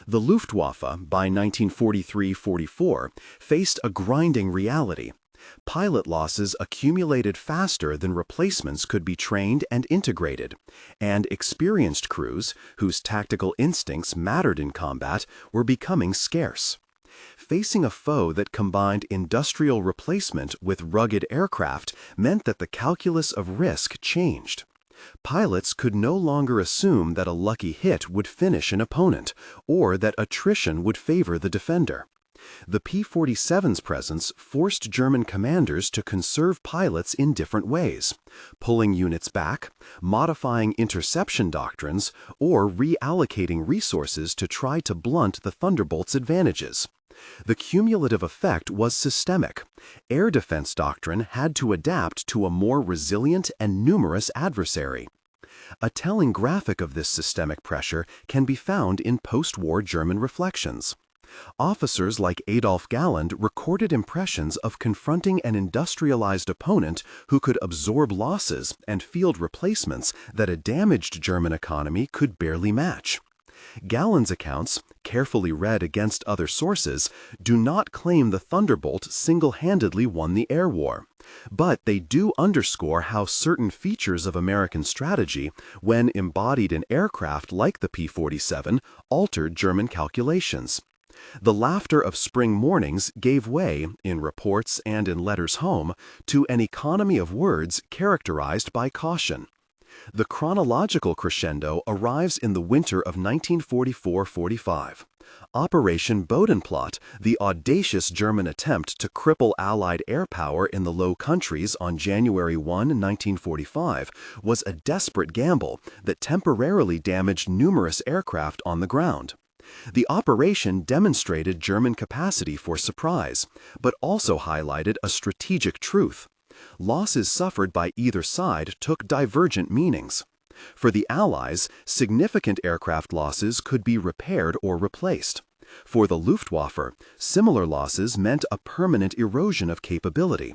The Luftwaffe, by 1943-44, faced a grinding reality. Pilot losses accumulated faster than replacements could be trained and integrated, and experienced crews, whose tactical instincts mattered in combat, were becoming scarce. Facing a foe that combined industrial replacement with rugged aircraft meant that the calculus of risk changed. Pilots could no longer assume that a lucky hit would finish an opponent, or that attrition would favor the defender. The P-47's presence forced German commanders to conserve pilots in different ways, pulling units back, modifying interception doctrines, or reallocating resources to try to blunt the Thunderbolt's advantages. The cumulative effect was systemic. Air defense doctrine had to adapt to a more resilient and numerous adversary. A telling graphic of this systemic pressure can be found in post-war German reflections. Officers like Adolf Galland recorded impressions of confronting an industrialized opponent who could absorb losses and field replacements that a damaged German economy could barely match. Galland's accounts, carefully read against other sources, do not claim the Thunderbolt single-handedly won the air war, but they do underscore how certain features of American strategy, when embodied in aircraft like the P-47, altered German calculations. The laughter of spring mornings gave way, in reports and in letters home, to an economy of words characterized by caution. The chronological crescendo arrives in the winter of 1944-45. Operation Bodenplatte, the audacious German attempt to cripple Allied air power in the Low Countries on January 1, 1945, was a desperate gamble that temporarily damaged numerous aircraft on the ground. The operation demonstrated German capacity for surprise, but also highlighted a strategic truth. Losses suffered by either side took divergent meanings. For the Allies, significant aircraft losses could be repaired or replaced. For the Luftwaffe, similar losses meant a permanent erosion of capability.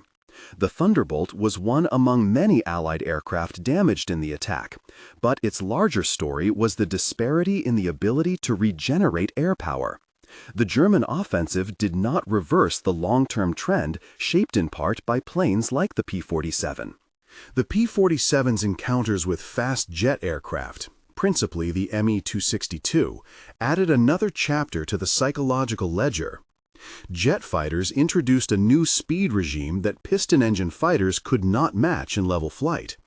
The Thunderbolt was one among many Allied aircraft damaged in the attack, but its larger story was the disparity in the ability to regenerate air power. The German offensive did not reverse the long-term trend shaped in part by planes like the P-47. The P-47's encounters with fast jet aircraft, principally the Me-262, added another chapter to the psychological ledger. Jet fighters introduced a new speed regime that piston-engine fighters could not match in level flight.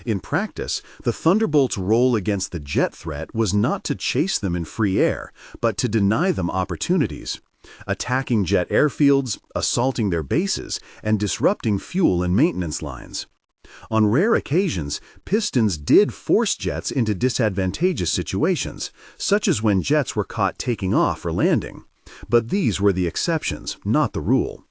In practice, the Thunderbolt's role against the jet threat was not to chase them in free air, but to deny them opportunities, attacking jet airfields, assaulting their bases, and disrupting fuel and maintenance lines. On rare occasions, pistons did force jets into disadvantageous situations, such as when jets were caught taking off or landing. But these were the exceptions, not the rule.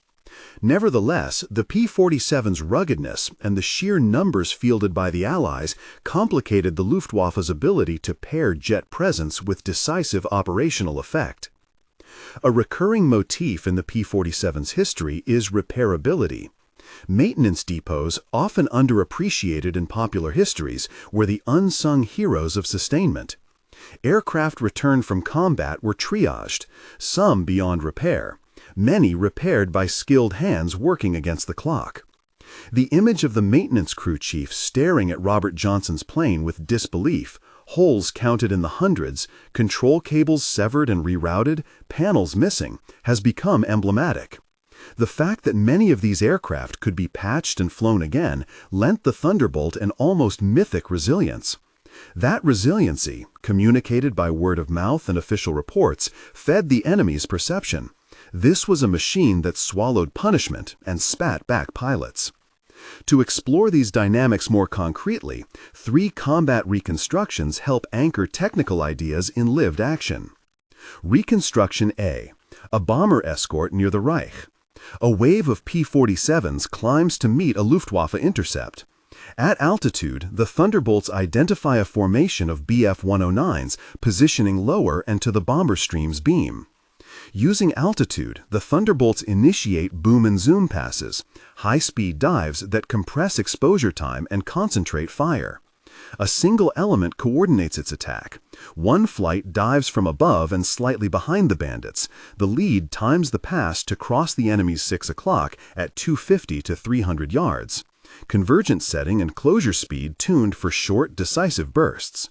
Nevertheless, the P-47's ruggedness and the sheer numbers fielded by the Allies complicated the Luftwaffe's ability to pair jet presence with decisive operational effect. A recurring motif in the P-47's history is repairability. Maintenance depots, often underappreciated in popular histories, were the unsung heroes of sustainment. Aircraft returned from combat were triaged, some beyond repair, many repaired by skilled hands working against the clock. The image of the maintenance crew chief staring at Robert Johnson's plane with disbelief, holes counted in the hundreds, control cables severed and rerouted, panels missing, has become emblematic. The fact that many of these aircraft could be patched and flown again lent the Thunderbolt an almost mythic resilience. That resiliency, communicated by word of mouth and official reports, fed the enemy's perception. This was a machine that swallowed punishment and spat back pilots. To explore these dynamics more concretely, 3 combat reconstructions help anchor technical ideas in lived action. Reconstruction A, a bomber escort near the Reich. A wave of P-47s climbs to meet a Luftwaffe intercept. At altitude, the Thunderbolts identify a formation of Bf-109s positioning lower and to the bomber stream's beam. Using altitude, the Thunderbolts initiate boom and zoom passes, high-speed dives that compress exposure time and concentrate fire. A single element coordinates its attack. One flight dives from above and slightly behind the bandits. The lead times the pass to cross the enemy's 6 o'clock at 250 to 300 yards. Convergence setting and closure speed tuned for short, decisive bursts.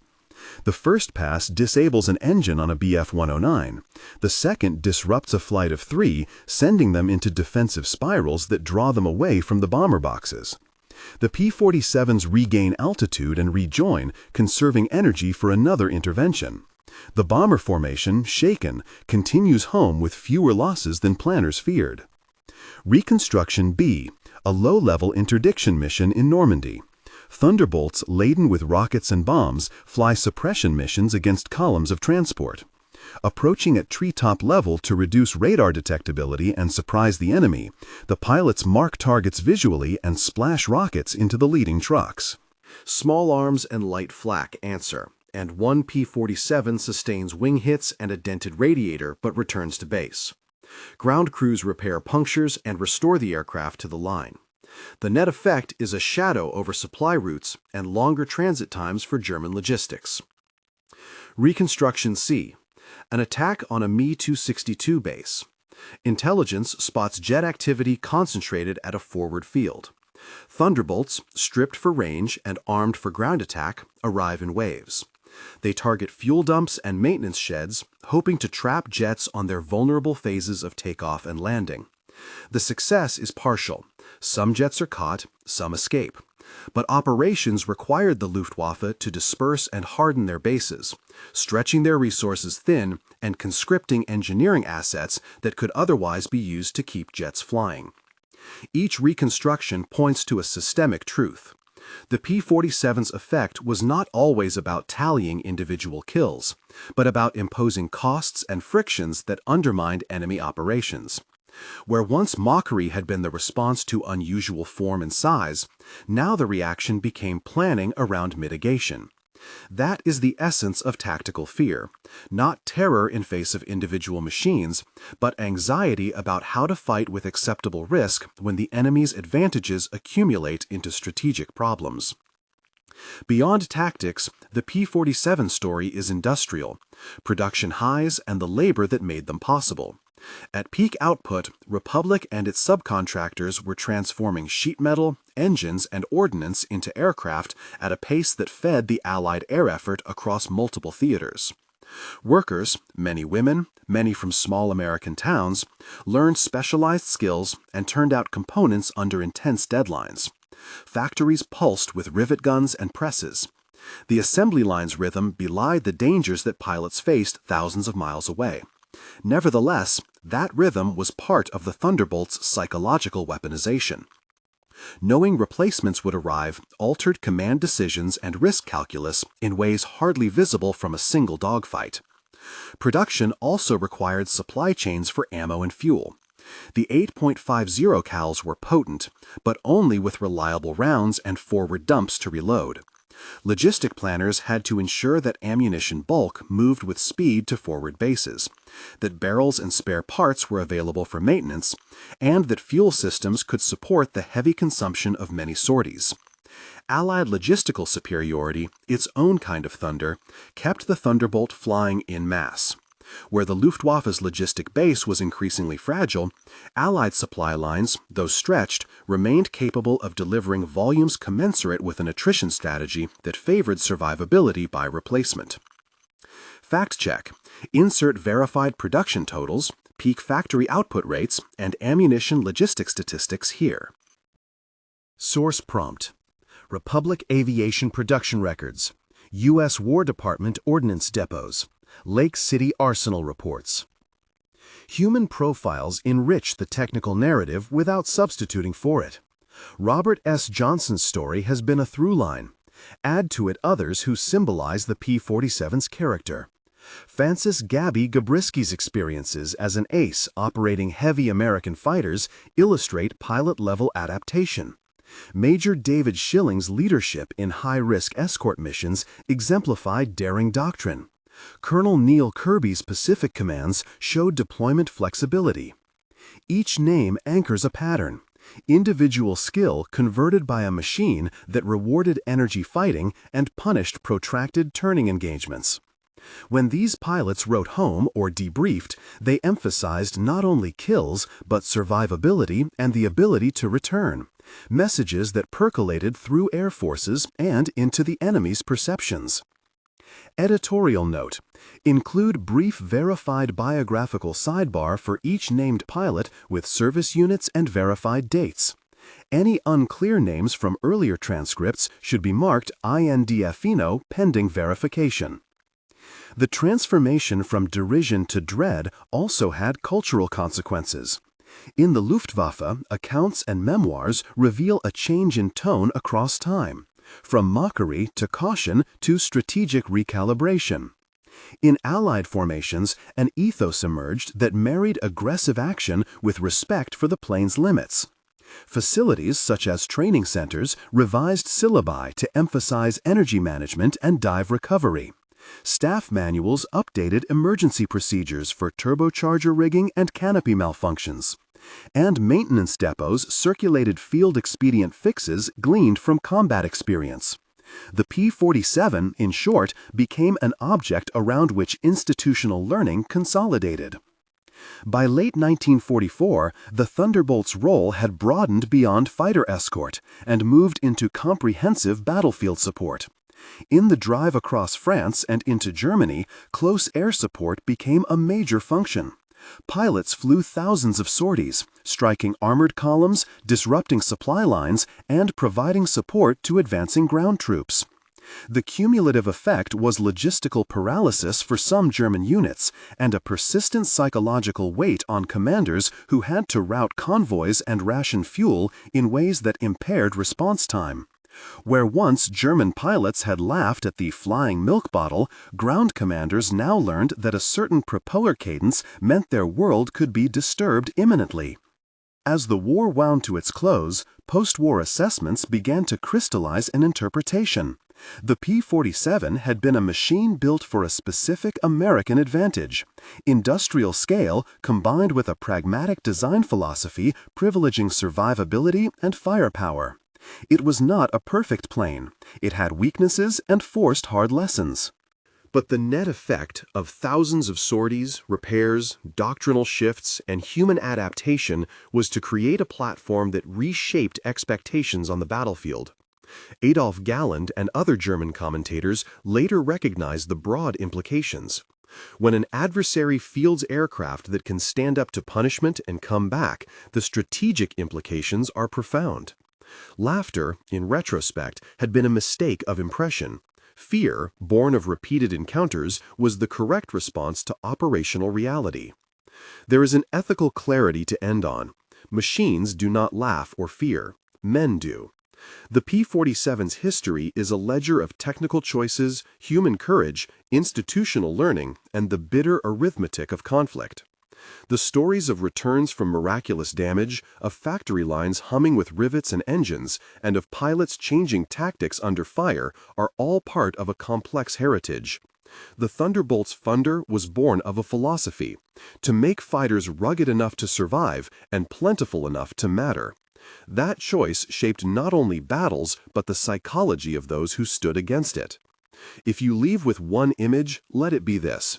The first pass disables an engine on a Bf-109. The second disrupts a flight of 3, sending them into defensive spirals that draw them away from the bomber boxes. The P-47s regain altitude and rejoin, conserving energy for another intervention. The bomber formation, shaken, continues home with fewer losses than planners feared. Reconstruction B, a low-level interdiction mission in Normandy. Thunderbolts laden with rockets and bombs fly suppression missions against columns of transport. Approaching at treetop level to reduce radar detectability and surprise the enemy, the pilots mark targets visually and splash rockets into the leading trucks. Small arms and light flak answer, and one P-47 sustains wing hits and a dented radiator but returns to base. Ground crews repair punctures and restore the aircraft to the line. The net effect is a shadow over supply routes and longer transit times for German logistics. Reconstruction C. An attack on a Me-262 base. Intelligence spots jet activity concentrated at a forward field. Thunderbolts, stripped for range and armed for ground attack, arrive in waves. They target fuel dumps and maintenance sheds, hoping to trap jets on their vulnerable phases of takeoff and landing. The success is partial. Some jets are caught, some escape. But operations required the Luftwaffe to disperse and harden their bases, stretching their resources thin and conscripting engineering assets that could otherwise be used to keep jets flying. Each reconstruction points to a systemic truth. The P-47's effect was not always about tallying individual kills, but about imposing costs and frictions that undermined enemy operations. Where once mockery had been the response to unusual form and size, now the reaction became planning around mitigation. That is the essence of tactical fear, not terror in face of individual machines, but anxiety about how to fight with acceptable risk when the enemy's advantages accumulate into strategic problems. Beyond tactics, the P-47 story is industrial, production highs and the labor that made them possible. At peak output, Republic and its subcontractors were transforming sheet metal, engines, and ordnance into aircraft at a pace that fed the Allied air effort across multiple theaters. Workers, many women, many from small American towns, learned specialized skills and turned out components under intense deadlines. Factories pulsed with rivet guns and presses. The assembly line's rhythm belied the dangers that pilots faced thousands of miles away. Nevertheless, that rhythm was part of the Thunderbolt's psychological weaponization. Knowing replacements would arrive altered command decisions and risk calculus in ways hardly visible from a single dogfight. Production also required supply chains for ammo and fuel. The 8.50 cals were potent, but only with reliable rounds and forward dumps to reload. Logistic planners had to ensure that ammunition bulk moved with speed to forward bases, that barrels and spare parts were available for maintenance, and that fuel systems could support the heavy consumption of many sorties. Allied logistical superiority, its own kind of thunder, kept the Thunderbolt flying en masse. Where the Luftwaffe's logistic base was increasingly fragile, Allied supply lines, though stretched, remained capable of delivering volumes commensurate with an attrition strategy that favored survivability by replacement. Fact check. Insert verified production totals, peak factory output rates, and ammunition logistics statistics here. Source prompt: Republic Aviation Production Records, U.S. War Department Ordnance Depots, Lake City Arsenal Reports. Human profiles enrich the technical narrative without substituting for it. Robert S. Johnson's story has been a through line. Add to it others who symbolize the P-47's character. Francis Gabby Gabriski's experiences as an ace operating heavy American fighters illustrate pilot-level adaptation. Major David Schilling's leadership in high-risk escort missions exemplify daring doctrine. Colonel Neil Kirby's Pacific commands showed deployment flexibility. Each name anchors a pattern. Individual skill converted by a machine that rewarded energy fighting and punished protracted turning engagements. When these pilots wrote home or debriefed, they emphasized not only kills, but survivability and the ability to return, messages that percolated through air forces and into the enemy's perceptions. Editorial note: include brief verified biographical sidebar for each named pilot with service units and verified dates. Any unclear names from earlier transcripts should be marked INDFino pending verification. The transformation from derision to dread also had cultural consequences. In the Luftwaffe, accounts and memoirs reveal a change in tone across time, from mockery to caution to strategic recalibration. In Allied formations, an ethos emerged that married aggressive action with respect for the plane's limits. Facilities such as training centers revised syllabi to emphasize energy management and dive recovery. Staff manuals updated emergency procedures for turbocharger rigging and canopy malfunctions. And maintenance depots circulated field expedient fixes gleaned from combat experience. The P-47, in short, became an object around which institutional learning consolidated. By late 1944, the Thunderbolt's role had broadened beyond fighter escort and moved into comprehensive battlefield support. In the drive across France and into Germany, close air support became a major function. Pilots flew thousands of sorties, striking armored columns, disrupting supply lines, and providing support to advancing ground troops. The cumulative effect was logistical paralysis for some German units and a persistent psychological weight on commanders who had to route convoys and ration fuel in ways that impaired response time. Where once German pilots had laughed at the flying milk bottle, ground commanders now learned that a certain propeller cadence meant their world could be disturbed imminently. As the war wound to its close, post-war assessments began to crystallize an interpretation. The P-47 had been a machine built for a specific American advantage: industrial scale combined with a pragmatic design philosophy privileging survivability and firepower. It was not a perfect plane. It had weaknesses and forced hard lessons. But the net effect of thousands of sorties, repairs, doctrinal shifts, and human adaptation was to create a platform that reshaped expectations on the battlefield. Adolf Galland and other German commentators later recognized the broad implications. When an adversary fields aircraft that can stand up to punishment and come back, the strategic implications are profound. Laughter, in retrospect, had been a mistake of impression. Fear, born of repeated encounters, was the correct response to operational reality. There is an ethical clarity to end on. Machines do not laugh or fear. Men do. The P-47's history is a ledger of technical choices, human courage, institutional learning, and the bitter arithmetic of conflict. The stories of returns from miraculous damage, of factory lines humming with rivets and engines, and of pilots changing tactics under fire are all part of a complex heritage. The Thunderbolt's thunder was born of a philosophy: to make fighters rugged enough to survive and plentiful enough to matter. That choice shaped not only battles, but the psychology of those who stood against it. If you leave with one image, let it be this: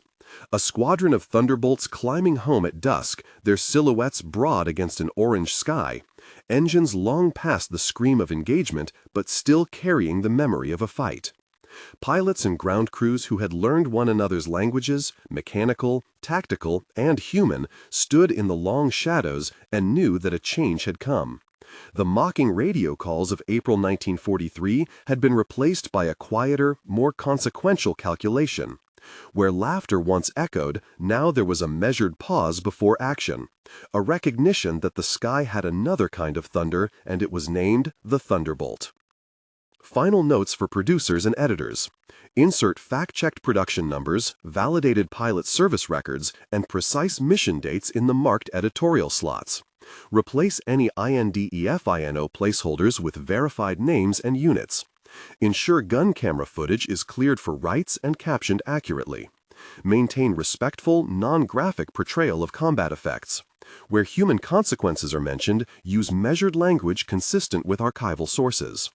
a squadron of Thunderbolts climbing home at dusk, their silhouettes broad against an orange sky, engines long past the scream of engagement, but still carrying the memory of a fight. Pilots and ground crews who had learned one another's languages, mechanical, tactical, and human, stood in the long shadows and knew that a change had come. The mocking radio calls of April 1943 had been replaced by a quieter, more consequential calculation. Where laughter once echoed, now there was a measured pause before action, a recognition that the sky had another kind of thunder, and it was named the Thunderbolt. Final notes for producers and editors. Insert fact-checked production numbers, validated pilot service records, and precise mission dates in the marked editorial slots. Replace any INDEFINO placeholders with verified names and units. Ensure gun camera footage is cleared for writes and captioned accurately. Maintain respectful, non-graphic portrayal of combat effects. Where human consequences are mentioned, use measured language consistent with archival sources.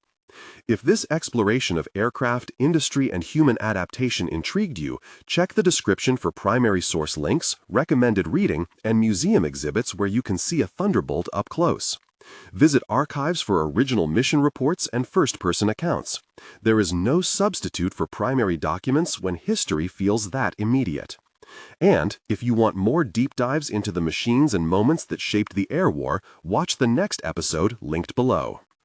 If this exploration of aircraft, industry, and human adaptation intrigued you, check the description for primary source links, recommended reading, and museum exhibits where you can see a Thunderbolt up close. Visit archives for original mission reports and first-person accounts. There is no substitute for primary documents when history feels that immediate. And if you want more deep dives into the machines and moments that shaped the air war, watch the next episode linked below.